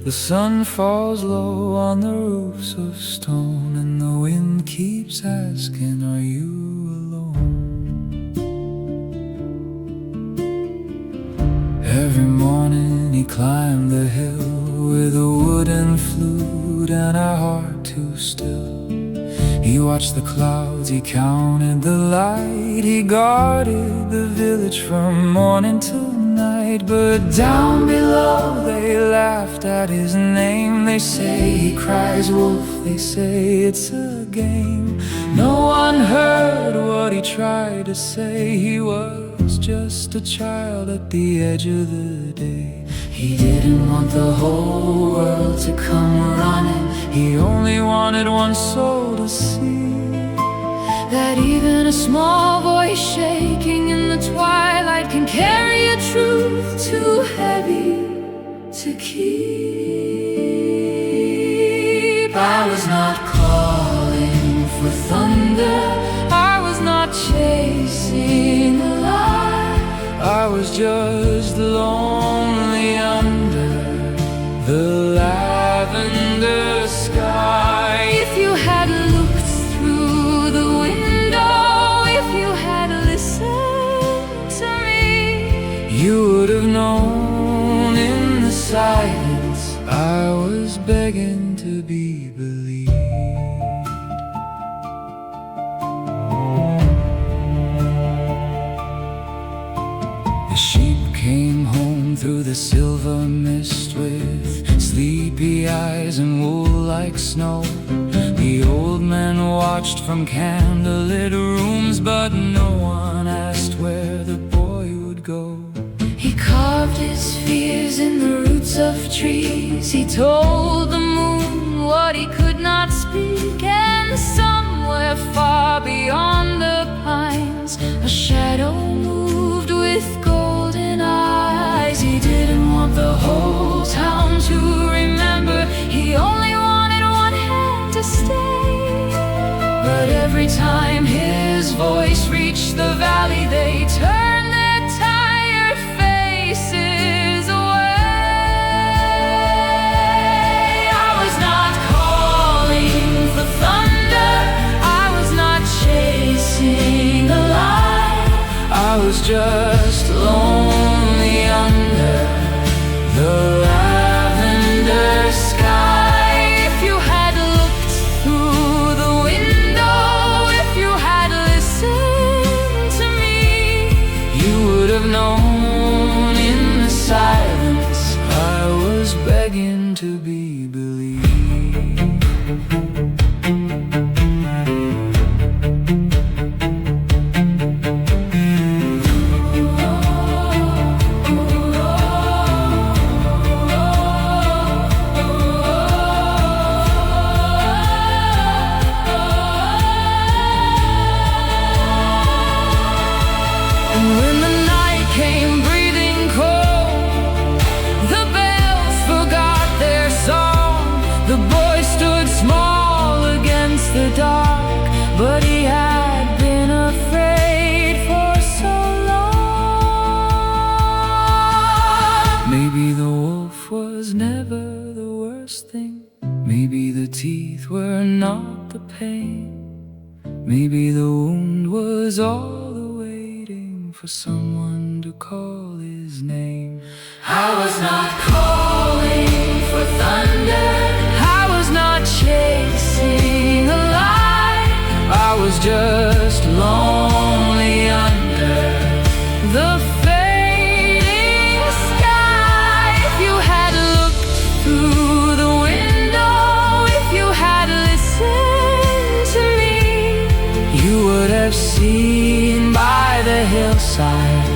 The sun falls low on the roofs of stone, and the wind keeps asking, are you alone? Every morning he climbed the hill with a wooden flute and a heart too still. He watched the clouds, he counted the light, he guarded the village from morning till night. But down below they laughed at his name. They say he cries wolf, they say it's a game. No one heard what he tried to say. He was just a child at the edge of the day. He didn't want the whole world to come running. He only wanted one soul to see that even a small voice shaking in the twilight can carry a truth too heavy to keep. I was not calling for thunder, I was not chasing a lie. I was just lonely under the lavender sky. If you had looked through the window, if you had listened to me, you would have known in the silence I was begging to be believed. The sheep came home through the silver mist with sleepy eyes and wool like snow. The old man watched from candlelit rooms, but no one asked where the boy would go. He carved his fears in the roots of trees. He told the moon what he could not speak. And somewhere far beyond the pines, a shadow moved with golden eyes. He didn't want the whole town to remember. He only wanted one hand to stay. But every time his voice reached the valley, they turned their tired faces away. I was not calling for thunder, I was not chasing a lie. I was just lonely under the lavender sky. If you had looked through the window, if you had listened to me, you would have known in the silence I was begging to be believed. And when the night came breathing cold, the bells forgot their song. The boy stood small against the dark, but he had been afraid for so long. Maybe the wolf was never the worst thing. Maybe the teeth were not the pain. Maybe the wound was all the waiting for someone to call his name. I was not calling for thunder, I was not chasing a lie. I was just lonely under the fading sky. If you had looked through the window, if you had listened to me, you would have seen by the hillside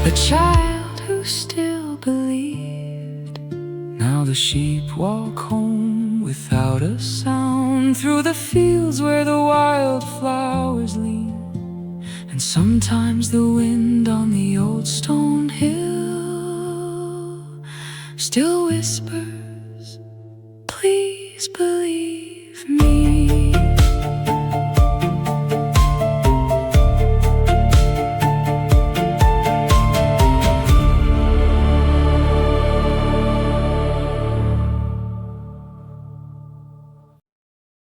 a child who still believed. Now the sheep walk home without a sound, through the fields where the wildflowers lean. And sometimes the wind on the old stone hill still whispers